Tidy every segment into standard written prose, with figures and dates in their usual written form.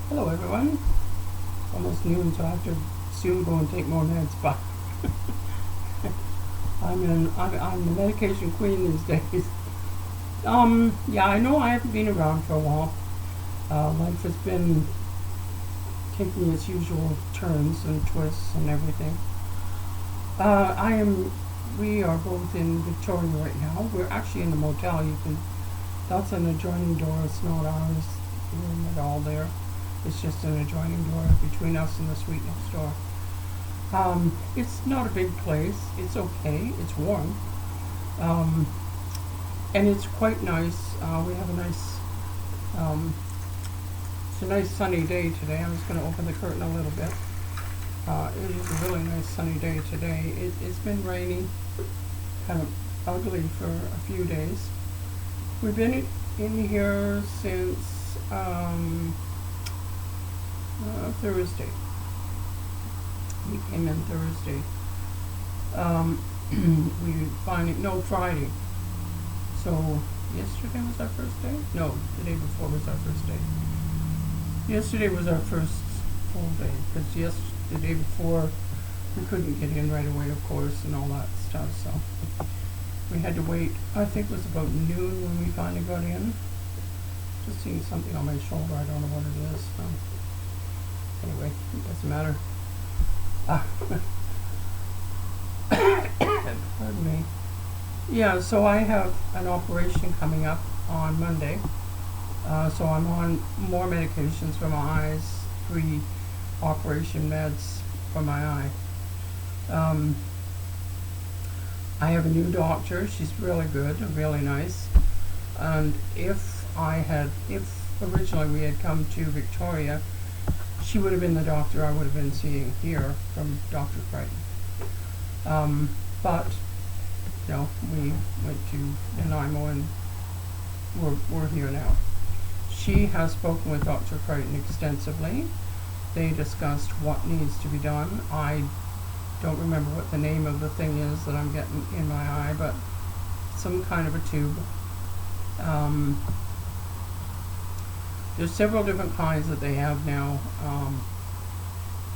Hello everyone. It's almost noon, so I have to soon go and take more meds, but I'm the medication queen these days. Yeah, I know I haven't been around for a while. Life has been taking its usual turns and twists and everything. We are both in Victoria right now. We're actually in the motel. That's an adjoining door. It's not ours room at all there. It's just an adjoining door between us and the suite next door. It's not a big place. It's okay. It's warm. And it's quite nice. We have it's a nice sunny day today. I'm just going to open the curtain a little bit. It is a really nice sunny day today. It's been rainy, kind of ugly for a few days. We've been in here since Thursday. We came in Thursday. Friday. So yesterday was our first day? No, the day before was our first day. Yesterday was our first full day, because the day before we couldn't get in right away, of course, and all that stuff, so we had to wait. I think it was about noon when we finally got in. Just seeing something on my shoulder, I don't know what it is. Anyway, it doesn't matter. Pardon me. Yeah, so I have an operation coming up on Monday. So I'm on more medications for my eyes, 3 operation meds for my eye. I have a new doctor. She's really good, really nice. And if originally we had come to Victoria, she would have been the doctor I would have been seeing here from Dr. Crafty. But we went to Nanaimo and we're here now. She has spoken with Dr. Crichton extensively. They discussed what needs to be done. I don't remember what the name of the thing is that I'm getting in my eye, but some kind of a tube. There's several different kinds that they have now,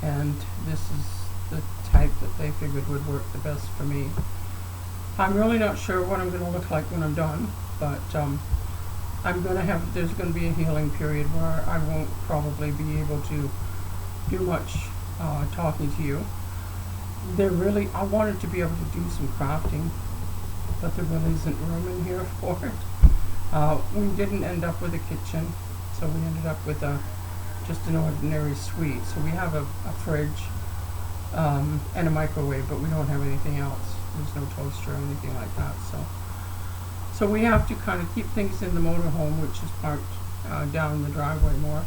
and this is the type that they figured would work the best for me. I'm really not sure what I'm going to look like when I'm done, but there's going to be a healing period where I won't probably be able to do much talking to you. I wanted to be able to do some crafting, but there really isn't room in here for it. We didn't end up with a kitchen, so we ended up with just an ordinary suite. So we have a fridge and a microwave, but we don't have anything else. There's no toaster or anything like that. So we have to kind of keep things in the motorhome, which is parked down the driveway more.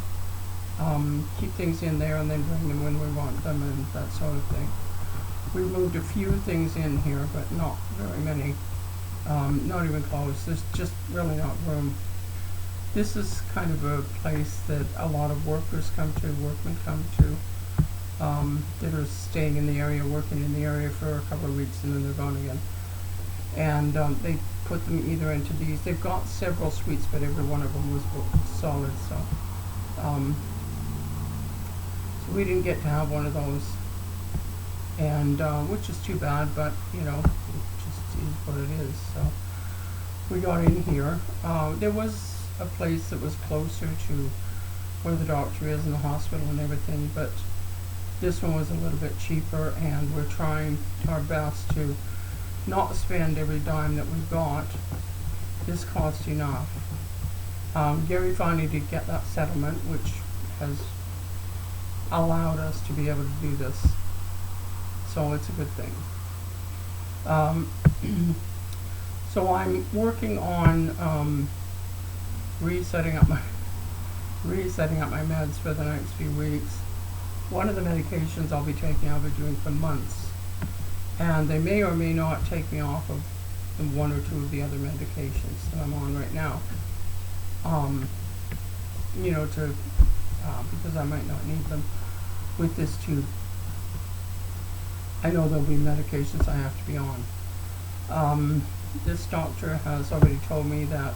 Keep things in there and then bring them when we want them and that sort of thing. We moved a few things in here, but not very many. Not even close. There's just really not room. This is kind of a place that a lot of workmen come to, that are staying in the area, working in the area for a couple of weeks, and then they're gone again. And they put them either into these. They've got several suites, but every one of them was solid. So we didn't get to have one of those, and which is too bad. But it just is what it is. So we got in here. There was a place that was closer to where the doctor is in the hospital and everything, but this one was a little bit cheaper, and we're trying our best to not spend every dime that we've got. This costs enough. Gary finally did get that settlement, which has allowed us to be able to do this, so it's a good thing. So I'm working on resetting up my meds for the next few weeks. One of the medications I'll be taking, I'll be doing for months, and they may or may not take me off of the 1 or 2 of the other medications that I'm on right now. Because I might not need them with this tube. I know there'll be medications I have to be on. This doctor has already told me that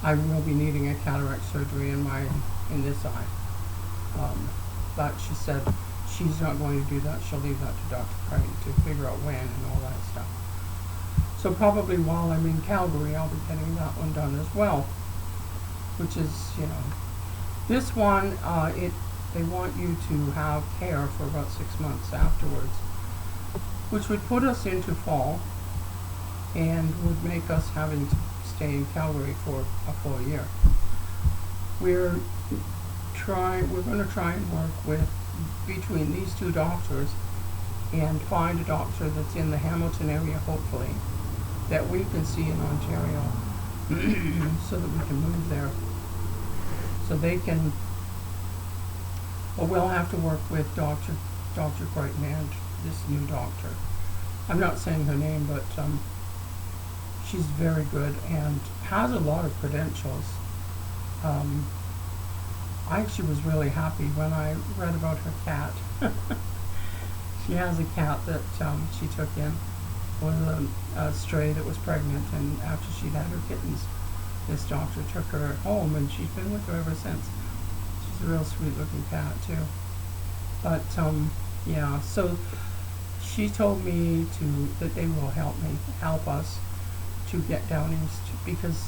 I will be needing a cataract surgery in this eye. But she said she's not going to do that. She'll leave that to Dr. Crafty to figure out when and all that stuff. So probably while I'm in Calgary, I'll be getting that one done as well, which is, you know, this one, they want you to have care for about 6 months afterwards, which would put us into fall and would make us having to stay in Calgary for a full year. We're going to try and work with between these two doctors and find a doctor that's in the Hamilton area, hopefully, that we can see in Ontario so that we can move there. So they can, well, we'll have to work with Dr. Crichton and this new doctor. I'm not saying her name, but she's very good and has a lot of credentials. I actually was really happy when I read about her cat. She has a cat that she took in, was a stray that was pregnant, and after she'd had her kittens, this doctor took her home, and she's been with her ever since. She's a real sweet looking cat too. But yeah, so she told me that they will help us to get down east, because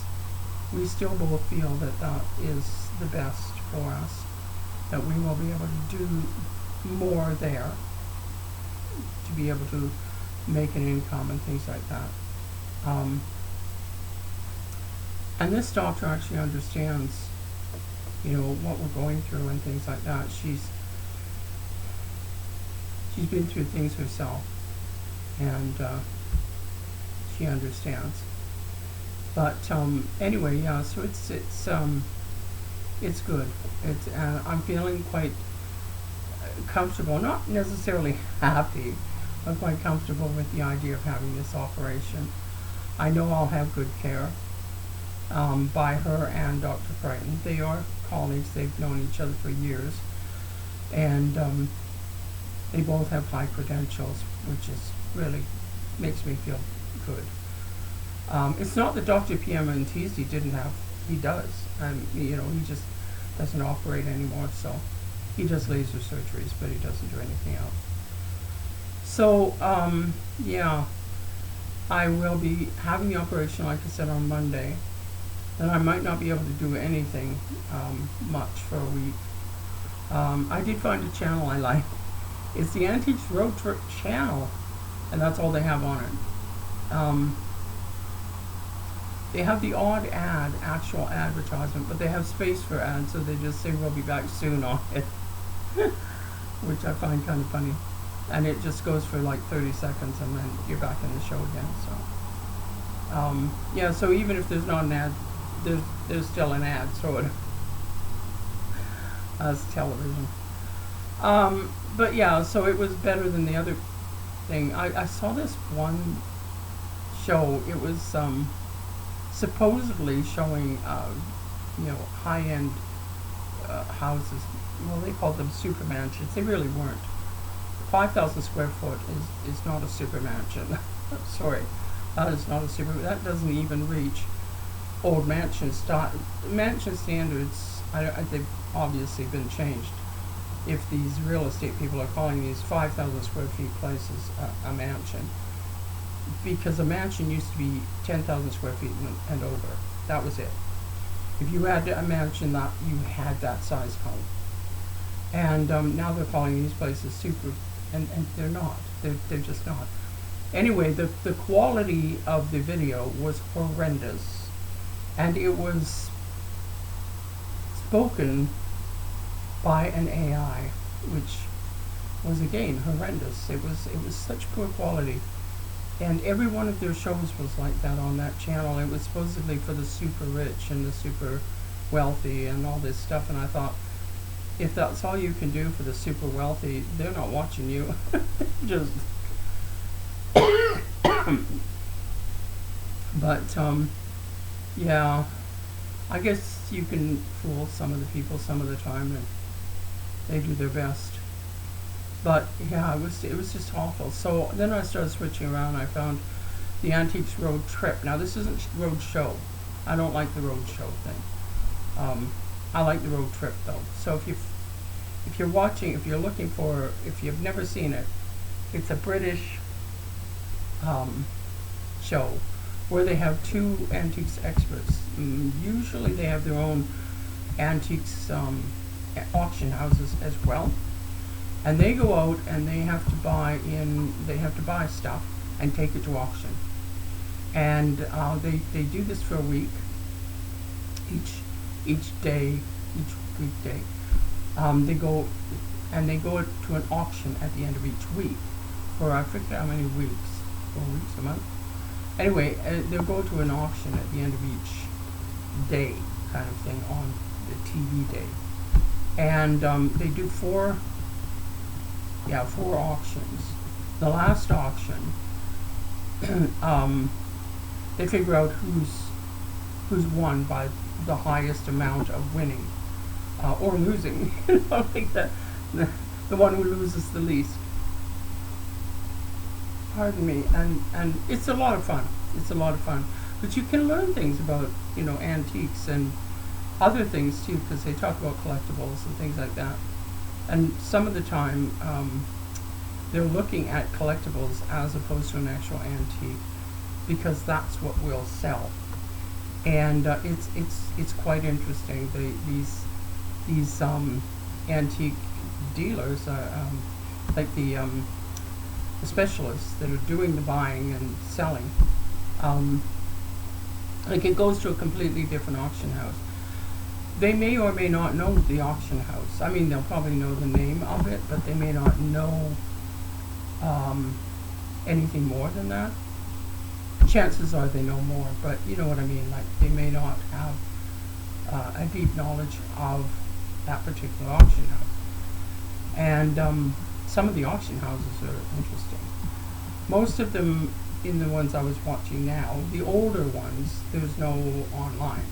we still both feel that that is the best for us, that we will be able to do more there, to be able to make an income and things like that. And this doctor actually understands, you know, what we're going through and things like that. She's been through things herself, and she understands. But anyway, yeah. So it's good. I'm feeling quite comfortable, not necessarily happy, but quite comfortable with the idea of having this operation. I know I'll have good care by her and Dr. Crichton. They are colleagues. They've known each other for years, and they both have high credentials, which is really makes me feel good. It's not that Dr. Piamontesi didn't have. He does. You know, he just doesn't operate anymore, so he does laser surgeries, but he doesn't do anything else. So, yeah, I will be having the operation, like I said, on Monday, and I might not be able to do anything much for a week. I did find a channel I like. It's the Antiques Road Trip channel, and that's all they have on it. They have the odd ad, actual advertisement, but they have space for ads, so they just say we'll be back soon on it, which I find kind of funny. And it just goes for like 30 seconds, and then you're back in the show again. So, yeah. So even if there's not an ad, there's still an ad, sort of, as television. But yeah, so it was better than the other thing. I saw this one show. It was supposedly showing, you know, high-end houses. Well, they called them super mansions. They really weren't. 5,000 square foot is not a super mansion. Sorry, that is not a super. That doesn't even reach old mansion standards. They've obviously been changed. If these real estate people are calling these 5,000 square feet places a mansion, because a mansion used to be 10,000 square feet and over. That was it. If you had a mansion, that you had that size home. And now they're calling these places super, and they're not. They're just not. Anyway, the quality of the video was horrendous, and it was spoken by an AI, which was again horrendous. It was such poor quality. And every one of their shows was like that on that channel. It was supposedly for the super rich and the super wealthy and all this stuff. And I thought, if that's all you can do for the super wealthy, they're not watching you. Just. But, yeah, I guess you can fool some of the people some of the time, and they do their best. But yeah, it was just awful. So then I started switching around. I found the Antiques Road Trip. Now this isn't road show. I don't like the road show thing. I like the road trip though. So if if you're watching, if you're looking for, if you've never seen it, it's a British show where they have two antiques experts. Usually they have their own antiques auction houses as well, and they go out and they have to buy stuff and take it to auction, and they do this for a week. Each weekday, they go to an auction at the end of each week for, I forget how many weeks, 4 weeks, a month. Anyway, they'll go to an auction at the end of each day, kind of thing, on the TV day, and they do four auctions. The last auction, they figure out who's won by the highest amount of winning or losing. Like the one who loses the least. Pardon me. And it's a lot of fun. It's a lot of fun. But you can learn things about, antiques and other things too, because they talk about collectibles and things like that. And some of the time, they're looking at collectibles as opposed to an actual antique, because that's what will sell. And it's quite interesting. These antique dealers are like the specialists that are doing the buying and selling. Like it goes to a completely different auction house. They may or may not know the auction house. I mean, they'll probably know the name of it, but they may not know anything more than that. Chances are they know more, but you know what I mean. Like they may not have a deep knowledge of that particular auction house. And some of the auction houses are interesting. Most of them, in the ones I was watching now, the older ones, there's no online.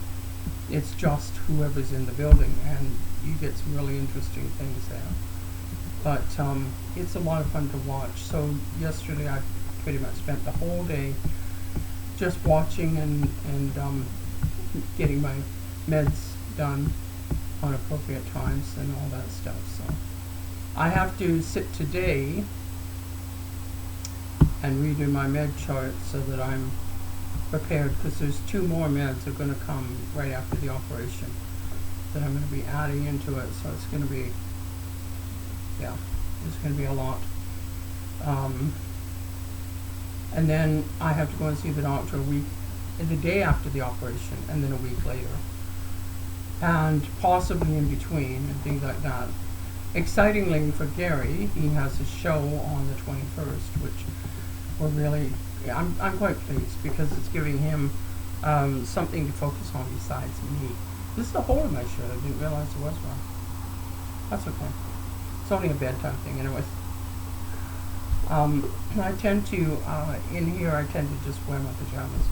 It's just whoever's in the building, and you get some really interesting things there. But it's a lot of fun to watch. So yesterday I pretty much spent the whole day just watching and getting my meds done on appropriate times and all that stuff. So I have to sit today and redo my med chart so that I'm prepared, because there's 2 more meds that are going to come right after the operation that I'm going to be adding into it. So it's going to be, it's going to be a lot. And then I have to go and see the doctor the day after the operation, and then a week later, and possibly in between and things like that. Excitingly for Gary, he has a show on the 21st, which we're really, I'm quite pleased, because it's giving him something to focus on besides me. This is a hole in my shirt. I didn't realize there was one. That's okay. It's only a bedtime thing anyway. I tend to, in here, I tend to just wear my pajamas.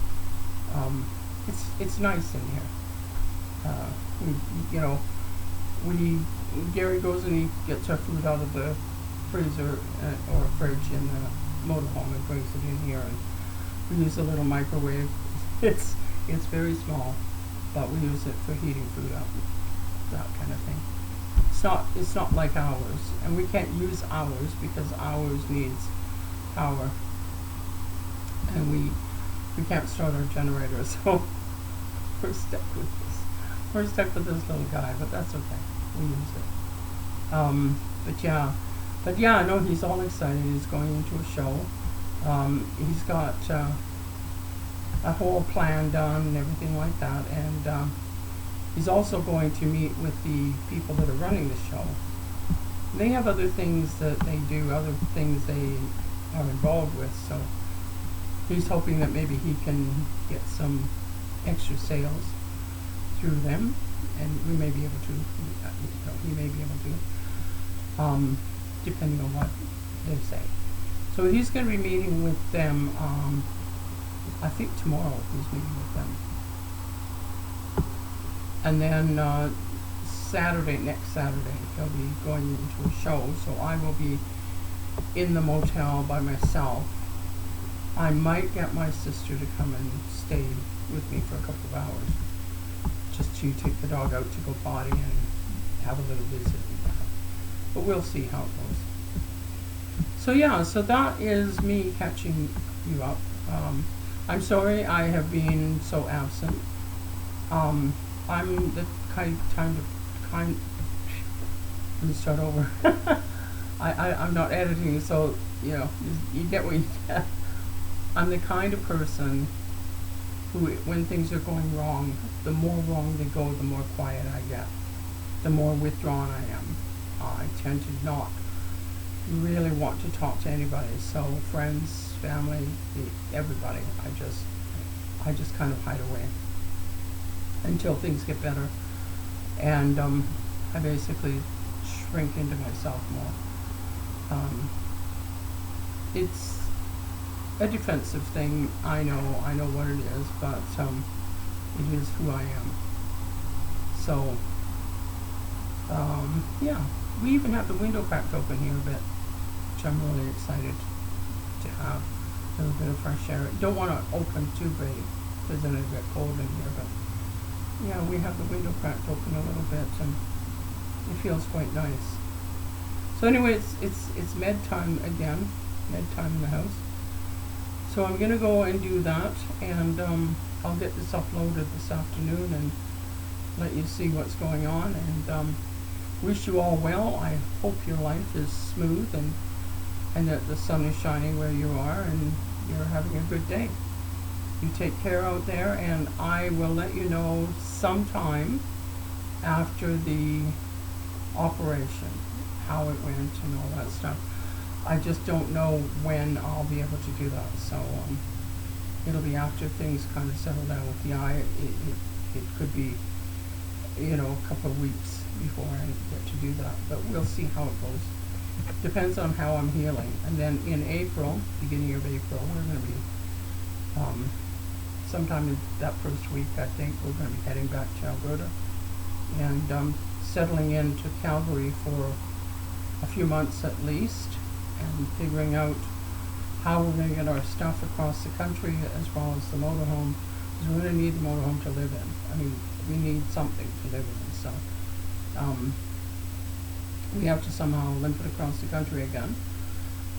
It's nice in here. Gary goes and he gets our food out of the freezer or fridge in the motorhome and brings it in here, and we use a little microwave. It's very small, but we use it for heating food up, that kind of thing. It's not like ours, and we can't use ours because ours needs power, and we can't start our generator, so we're stuck with this. We're stuck with this little guy, but that's okay. We use it. But yeah, I know he's all excited. He's going into a show. He's got a whole plan done and everything like that, and he's also going to meet with the people that are running the show. They have other things that they do, other things they are involved with, so he's hoping that maybe he can get some extra sales through them, and we may be able to, he may be able to, depending on what they say. So he's going to be meeting with them, I think tomorrow he's meeting with them. And then next Saturday, he'll be going into a show, so I will be in the motel by myself. I might get my sister to come and stay with me for a couple of hours, just to take the dog out to go potty and have a little visit and that. but we'll see how it goes. So yeah, so that is me catching you up. I'm sorry I have been so absent. I'm the let me start over. I'm not editing, so you know, you get what you get. I'm the kind of person who, when things are going wrong, the more wrong they go, the more quiet I get, the more withdrawn I am. I tend to not really want to talk to anybody, so friends, family, everybody, I just kind of hide away until things get better, and I basically shrink into myself more. It's a defensive thing, I know what it is, but it is who I am. So yeah, we even have the window cracked open here a bit, which I'm really excited to have a little bit of fresh air. Don't want to open too big because then it'll get cold in here, but yeah, we have the window cracked open a little bit and it feels quite nice. So anyway, it's med time again, med time in the house. So I'm gonna go and do that, and I'll get this uploaded this afternoon and let you see what's going on, and wish you all well. I hope your life is smooth and that the sun is shining where you are and you're having a good day. You take care out there, and I will let you know sometime after the operation how it went and all that stuff. I just don't know when I'll be able to do that, so it'll be after things kind of settle down with the eye. It could be, you know, a couple of weeks before I get to do that, but we'll see how it goes. Depends on how I'm healing. And then in April, beginning of April, we're going to be sometime in that first week, I think, we're going to be heading back to Alberta and settling into Calgary for a few months at least, and figuring out how we're going to get our stuff across the country as well as the motorhome, because we're going to need the motorhome to live in. I mean, we need something to live in, so we have to somehow limp it across the country again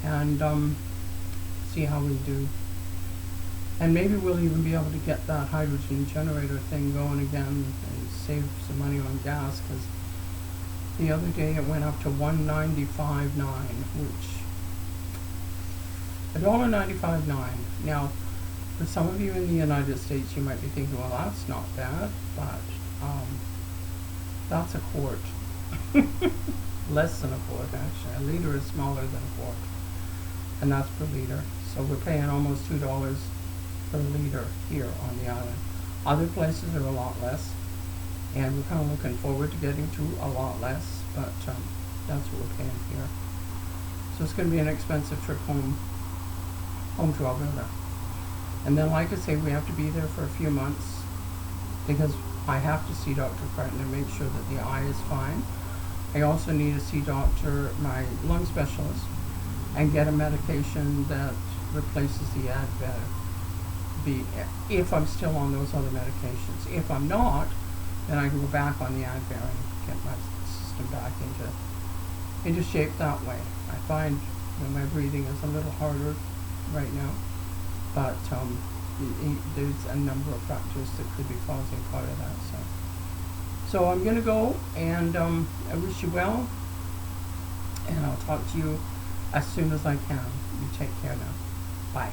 and see how we do. And maybe we'll even be able to get that hydrogen generator thing going again and save some money on gas, because the other day it went up to $1.95.9, which $1.95.9. Now, for some of you in the United States, you might be thinking, well, that's not bad, but that's a quart. Less than a quart, actually. A liter is smaller than a quart, and that's per liter. So we're paying almost $2 per liter here on the island. Other places are a lot less, and we're kind of looking forward to getting to a lot less, but that's what we're paying here. So it's going to be an expensive trip home to Alberta. And then, like I say, we have to be there for a few months because I have to see Dr. Crafty and make sure that the eye is fine. I also need to see my lung specialist, and get a medication that replaces the Advil. If I'm still on those other medications. If I'm not, then I can go back on the Advil and get my system back into shape that way. I find my breathing is a little harder right now, but there's a number of factors that could be causing part of that. So I'm gonna go, and I wish you well, and I'll talk to you as soon as I can. You take care now. Bye.